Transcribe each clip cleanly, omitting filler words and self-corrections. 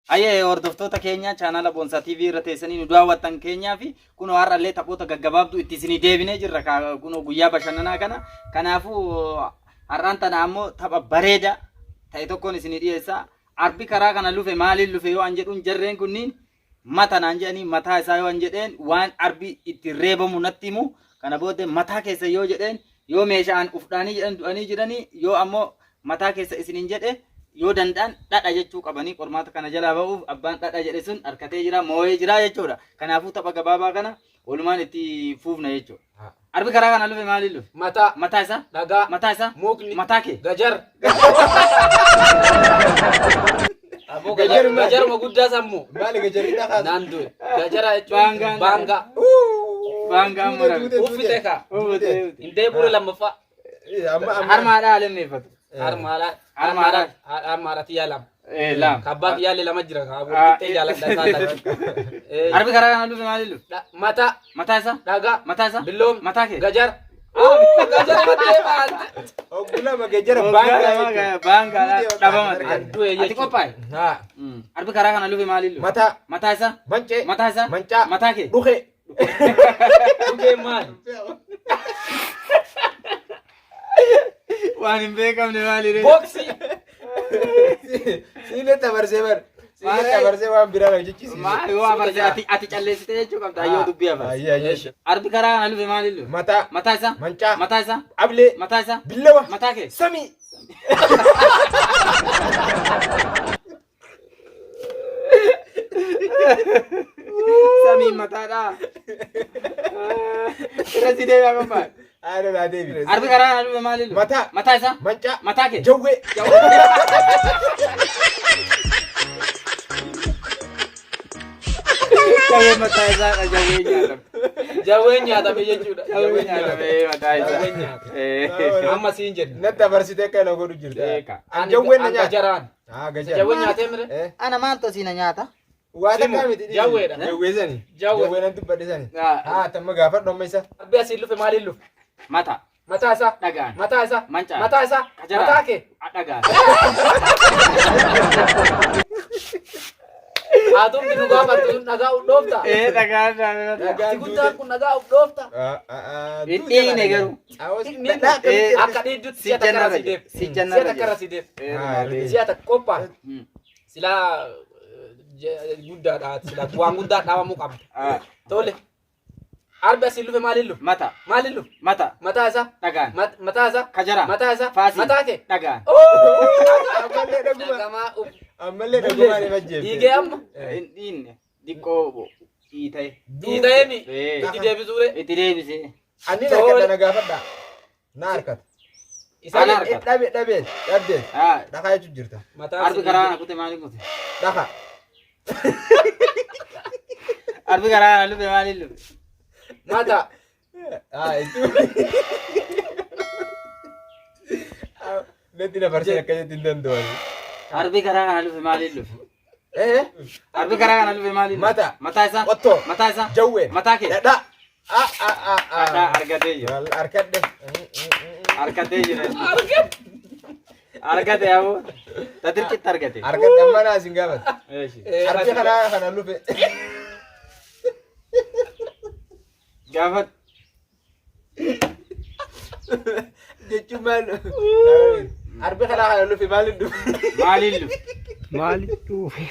Ayee hordoftoota keenya chaanala Boonsaa TV irra teessanii nu daawwattan keenyaa fi kunoo har'allee taphoota gaggabaabduu itti isinii deebinee jirra kunoo guyyaa bashannanaa kana. Kanaafuu har'aan tana ammoo tapha bareeda ta'e tokkoon isinii dhiyeessaa. Arbi karaa kana lufe maaliin lufe yoo an jedhuun jarreen kunniin mata naan jedhanii mataa isaa yoo an jedheen waan arbi itti reebamu natti himu. Kana booddee mataa keessa yoo jedheen yoo meeshaan ufdhaanii jedhan du'anii jiranii yoo ammoo mataa keessa isiniin jedhe yoo danda'an dhadha jechuu qabanii qormaata kana jalaa ba'uuf abbaan dhadha jedhe sun harkatee jira moo'ee jira jechuudha. Kanaafuu tapha gabaabaa kana walumaan itti fuufna jechuudha. Arbi karaa kana lufe maaliin lufe? Mataa isaa? Dhagaa. Mataa isaa? Mukni. Mataa kee? Gajar. Gajar ma guddaa sammu. Maali gajarri dhagaa? Naandu. Gajara jechuun banga. Banga mura. Uffite ka. Indee bure lammaffaa. Harmaadhaa alemmeeffatu. Harmaadhaa tiyyaa lama. Kabbaa tiyyaa lama jira. Kaaboo jaaladha. Arbi karaa kana lufe maaliin lufe? Mata. Mataa isaa? Dhagaa. Mataa isaa? Billoom. Mataa kee? Gajar. Gajar matee maal? Oggulama gajara Banga dhabama. Ati qophaa'e? Arbi karaa kana lufe maaliin lufe? Mata. Mataa isaa? Mancee. Mataa isaa? Mancaa. Mataa kee? Dhuke. Dhugee maal? Waan hin beekamne maali? Boksi. Siile tabarsee bar. Siile tabarsee waan biraa hojjechiisi. Maa yoo afarsee ati calleessitee jechuu qabda yoo dubbii afarse. Arbi karaa kana lufe maaliin lufe? Mata. Mataa isaa? Mancaa. Mataa isaa? Ablee. Mataa isaa? Billawa. Mataa kee? Samii. Samii mataadhaa. Irratti deebi'aa qophaa'e. Aada naa deebi. Arbi karaa kana lufe maaliin lufe? Mataa. Mataa isaa? Mancaa. Mataa kee? Jawwee. Jawwee mataa isaa jawwee nyaatame. Jawwee nyaatame jechuudha. Jawwee nyaatame mataa isaa. Amma siin jedhu. Na tabarsitee kana godhu jirta. Eeka. Jawween na nyaata. Gajaraan. Gajara. Jawwee nyaatee mire? Ana maaltu asiina nyaata? Waa takkaa miti. Jawweedha. Jawweesani. Jawwee. Dubbadhisani. Tamma gaafadhu amma isa. Arbi asiin lufe maaliin lufe? Mata. Mataa isaa. Dhagaan. Mataa isaa. Mancaa. Mataa isaa. Gajaraan. Mataa kee. Dhagaan. Aduun binu gaafatu nagaa udhoofta. Dhagaan. Si guddaan kun nagaa udhoofta. Dhiine garuu. Akka dhiiddutti si'a takkara si deeb. Si'a takkara si deeb. Si'a takka qophaa. Silaa guddaadha. Silaa waan guddaa dhaabamuu qabda. Tole. Arbi asiin lufe maaliin lufe? Mata. Maaliin lufe? Mata. Mataa isaa. Dhagaan. Mataa isaa. Kajaraan. Mataa isaa. Faasii. Mataa kee. Dhagaan. Ammallee dhaguma. Dhagamaa uf. Ammallee dhaguma ni majjeefte. Dhiigee amma. Dhiinne. Diqqoo dhiita'e. Dhiita'eemi. Itti deebisuure. Itti deebisee. Ani harkata na gaafadha. Na harkata. Isaan Ana harkata. Dhabee. Dhakaa jechuun jirta. Arbi karaa kana kute maaliin kute? Dhakaa. Arbi karaa kana lufe maaliin lufe? Mata. Nanti na barsee akkasitti hin danda'u. Arbi karaa kana lufe maaliin lufe? Arbi karaa kana lufe maaliin lufe? Mata. Mataa isaa? Qottoo. Mataa isaa? Jawween. Mataa kee? Dhadhaa. Argatee jira. Harkadhe. Argatee jira. Argate yaa'u. Tatirqitti argate. Harkadhe amma naa isin gaafata. Arbi kanaa kana lufe. Gaafat. Jechuun maal? Arbi kanaa kana lufe maaliin dhufe? Maaliin lufe? Maaliif dhufe?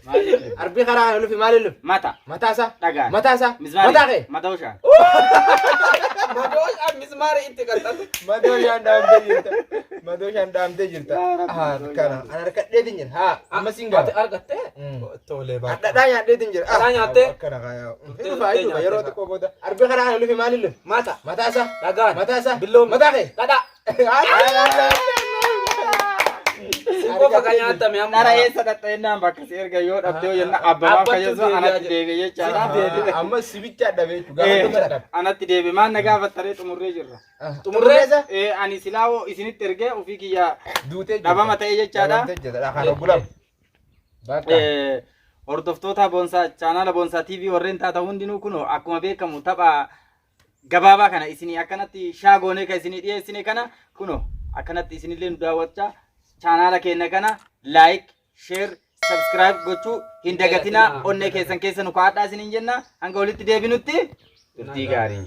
Maaliin lufe? Arbi kanaa kana lufe maaliin lufe? Mata. Mataa isaa. Dhagaan. Mataa isaa. Mismaari. Mataa kee. Mataa ushaan. Madooshaan mismaari itti qaxxatu. Madooshaan dhaamtee jirta. Madooshaan dhaamtee jirta. Kana an harkadheetiin jira. Haa amma siin Ati gaafa. argattee? Tolee baay'ee. Dhadhaa nyaadheetiin jira. Dhadhaa nyaattee? Akkana kaayaa. Dhufa yeroo xiqqoo booda. Arbi kanaa kana lufe maaliin lufe? Mata. Mataa isaa. Dhagaan. Mataa isaa. Billoom. Mataa kee. Dhadhaa. Qofa kan nyaatame amma. Nara eessa dhatta'ennaan bakka si erga yoo dhabdee yoo jenna abbamaaf kayyasoo anatti deebi'e jechaadha. Amma sibicha dhabee jechuudha. Anatti deebi'e maan na gaafattaree xumurree jirra. Xumurreessa? Ani silaawoo isinitti ergee ofii kiyya duutee dhabama ta'e jechaadha. Kan oggulamu. Hordoftoota Boonsaa chaanala Boonsaa TV warreen taata hundinuu kunoo akkuma beekamu tapha gabaabaa kana isinii akkanatti shaagoonee kan isinii dhiyeessine kana kunoo akkanatti isinillee nu daawwachaa chaanala keenya kana like, share, subscribe gochuu hin dagatinaa onnee keessan keessa nu kaa'adhaa isiniin jenna hanga walitti deebinutti Turtii gaarii.